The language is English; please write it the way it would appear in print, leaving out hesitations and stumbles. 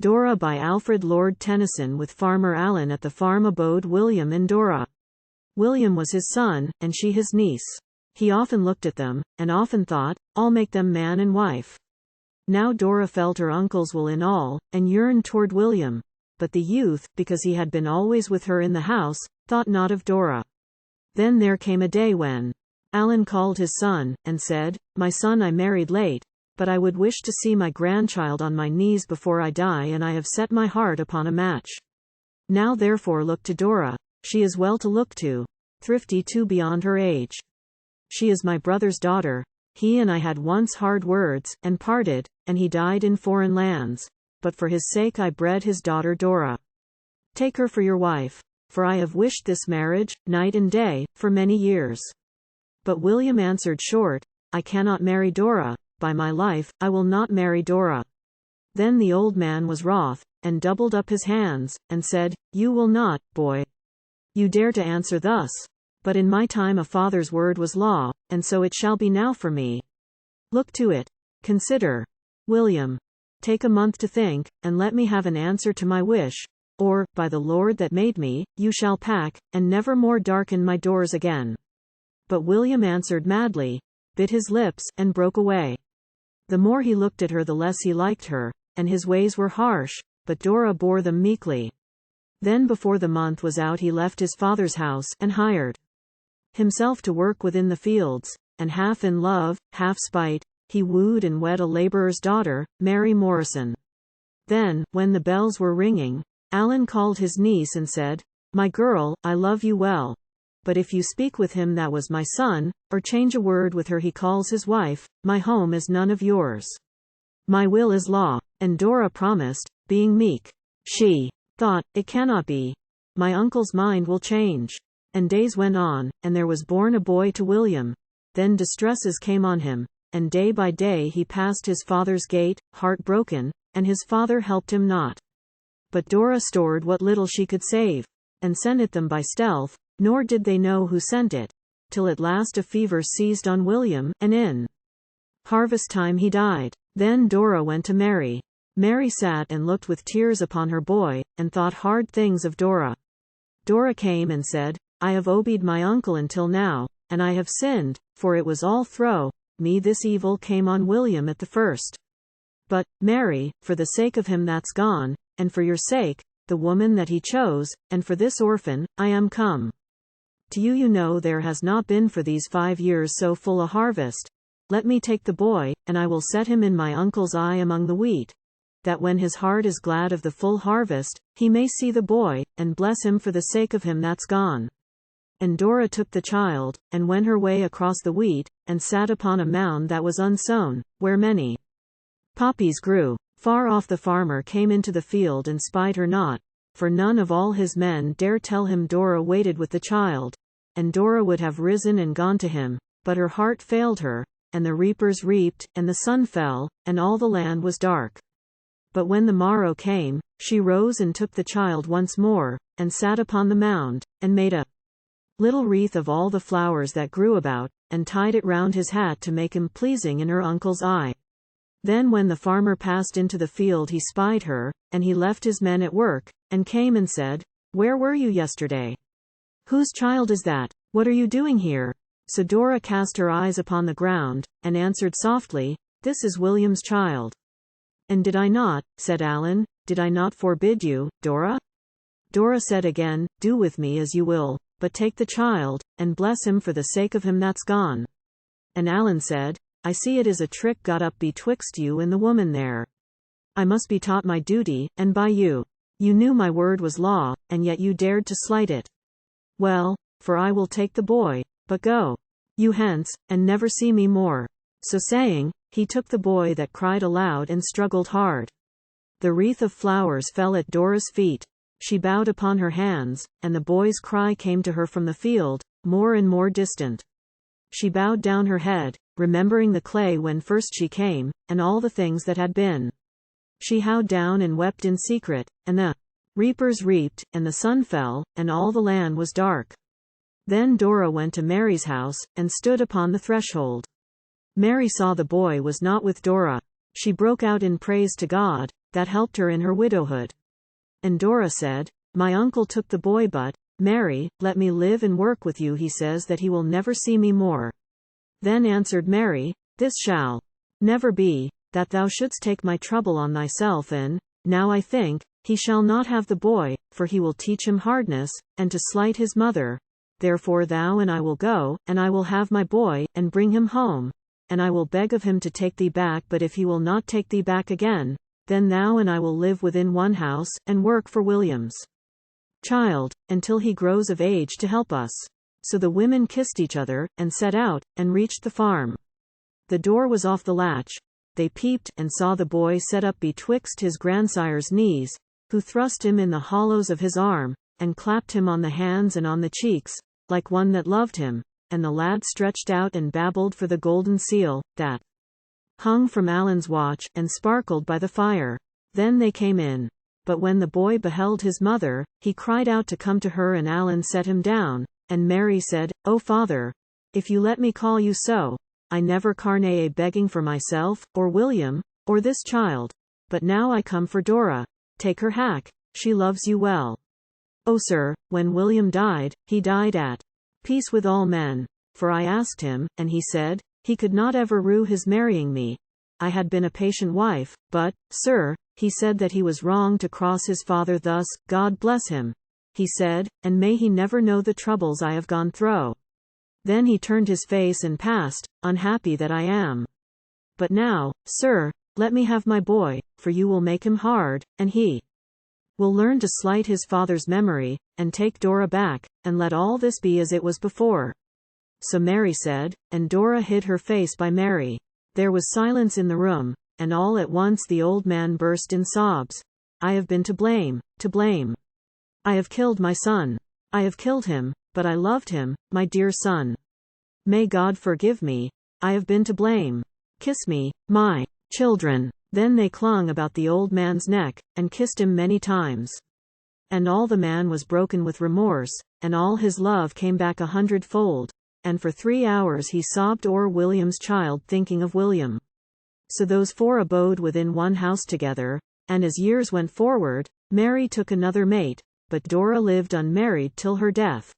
Dora by Alfred Lord Tennyson, with Farmer Allan at the farm abode William and Dora. William was his son, and she his niece. He often looked at them, and often thought, I'll make them man and wife. Now Dora felt her uncle's will in all, and yearned toward William. But the youth, because he had been always with her in the house, thought not of Dora. Then there came a day when Allan called his son, and said, My son, I married late, but I would wish to see my grandchild on my knees before I die, and I have set my heart upon a match. Now therefore look to Dora. She is well to look to, thrifty too beyond her age. She is my brother's daughter. He and I had once hard words, and parted, and he died in foreign lands. But for his sake I bred his daughter Dora. Take her for your wife, for I have wished this marriage, night and day, for many years. But William answered short, I cannot marry Dora. By my life, I will not marry Dora. Then the old man was wroth, and doubled up his hands, and said, You will not, boy. You dare to answer thus. But in my time a father's word was law, and so it shall be now for me. Look to it. Consider. William. Take a month to think, and let me have an answer to my wish, or, by the Lord that made me, you shall pack, and never more darken my doors again. But William answered madly, bit his lips, and broke away. The more he looked at her the less he liked her, and his ways were harsh, but Dora bore them meekly. Then before the month was out he left his father's house, and hired himself to work within the fields, and half in love, half spite, he wooed and wed a laborer's daughter, Mary Morrison. Then, when the bells were ringing, Allan called his niece and said, My girl, I love you well. But if you speak with him that was my son, or change a word with her he calls his wife, my home is none of yours. My will is law. And Dora promised, being meek. She thought, It cannot be. My uncle's mind will change. And days went on, and there was born a boy to William. Then distresses came on him, and day by day he passed his father's gate, heart broken, and his father helped him not. But Dora stored what little she could save, and sent it them by stealth, nor did they know who sent it, till at last a fever seized on William, and in harvest time he died. Then Dora went to Mary. Mary sat and looked with tears upon her boy, and thought hard things of Dora. Dora came and said, I have obeyed my uncle until now, and I have sinned, for it was all through me this evil came on William at the first. But, Mary, for the sake of him that's gone, and for your sake, the woman that he chose, and for this orphan, I am come to you. You know there has not been for these 5 years so full a harvest. Let me take the boy, and I will set him in my uncle's eye among the wheat, that when his heart is glad of the full harvest, he may see the boy, and bless him for the sake of him that's gone. And Dora took the child, and went her way across the wheat, and sat upon a mound that was unsown, where many poppies grew. Far off the farmer came into the field and spied her not, for none of all his men dare tell him Dora waited with the child. And Dora would have risen and gone to him, but her heart failed her, and the reapers reaped, and the sun fell, and all the land was dark. But when the morrow came, she rose and took the child once more, and sat upon the mound, and made a little wreath of all the flowers that grew about, and tied it round his hat to make him pleasing in her uncle's eye. Then when the farmer passed into the field he spied her, and he left his men at work, and came and said, Where were you yesterday? Whose child is that? What are you doing here? So Dora cast her eyes upon the ground, and answered softly, This is William's child. And did I not, said Allan, did I not forbid you, Dora? Dora said again, Do with me as you will, but take the child, and bless him for the sake of him that's gone. And Allan said, I see it is a trick got up betwixt you and the woman there. I must be taught my duty, and by you. You knew my word was law, and yet you dared to slight it. Well, for I will take the boy, but go you hence, and never see me more. So saying, he took the boy that cried aloud and struggled hard. The wreath of flowers fell at Dora's feet. She bowed upon her hands, and the boy's cry came to her from the field, more and more distant. She bowed down her head, remembering the clay when first she came, and all the things that had been. She bowed down and wept in secret, and the reapers reaped, and the sun fell, and all the land was dark. Then Dora went to Mary's house, and stood upon the threshold. Mary saw the boy was not with Dora. She broke out in praise to God, that helped her in her widowhood. And Dora said, "My uncle took the boy, but, Mary, let me live and work with you. He says that he will never see me more." Then answered Mary, "This shall never be, that thou shouldst take my trouble on thyself, and, now I think, he shall not have the boy, for he will teach him hardness, and to slight his mother. Therefore thou and I will go, and I will have my boy, and bring him home, and I will beg of him to take thee back, but if he will not take thee back again, then thou and I will live within one house, and work for William's child, until he grows of age to help us." So the women kissed each other, and set out, and reached the farm. The door was off the latch. They peeped, and saw the boy set up betwixt his grandsire's knees, who thrust him in the hollows of his arm, and clapped him on the hands and on the cheeks, like one that loved him, and the lad stretched out and babbled for the golden seal, that hung from Allan's watch, and sparkled by the fire. Then they came in. But when the boy beheld his mother, he cried out to come to her, and Allan set him down, and Mary said, "O father, if you let me call you so, I never carne a begging for myself, or William, or this child. But now I come for Dora. Take her hack, she loves you well. O sir, when William died, he died at peace with all men. For I asked him, and he said, he could not ever rue his marrying me. I had been a patient wife, but, sir, he said that he was wrong to cross his father thus. God bless him, he said, and may he never know the troubles I have gone through. Then he turned his face and passed, unhappy that I am. But now, sir, let me have my boy, for you will make him hard, and he will learn to slight his father's memory, and take Dora back, and let all this be as it was before." So Mary said, and Dora hid her face by Mary. There was silence in the room, and all at once the old man burst in sobs. "I have been to blame, to blame. I have killed my son. I have killed him, but I loved him, my dear son. May God forgive me. I have been to blame. Kiss me, my children." Then they clung about the old man's neck, and kissed him many times. And all the man was broken with remorse, and all his love came back 100-fold, and for 3 hours he sobbed o'er William's child, thinking of William. So those 4 abode within one house together, and as years went forward, Mary took another mate, but Dora lived unmarried till her death.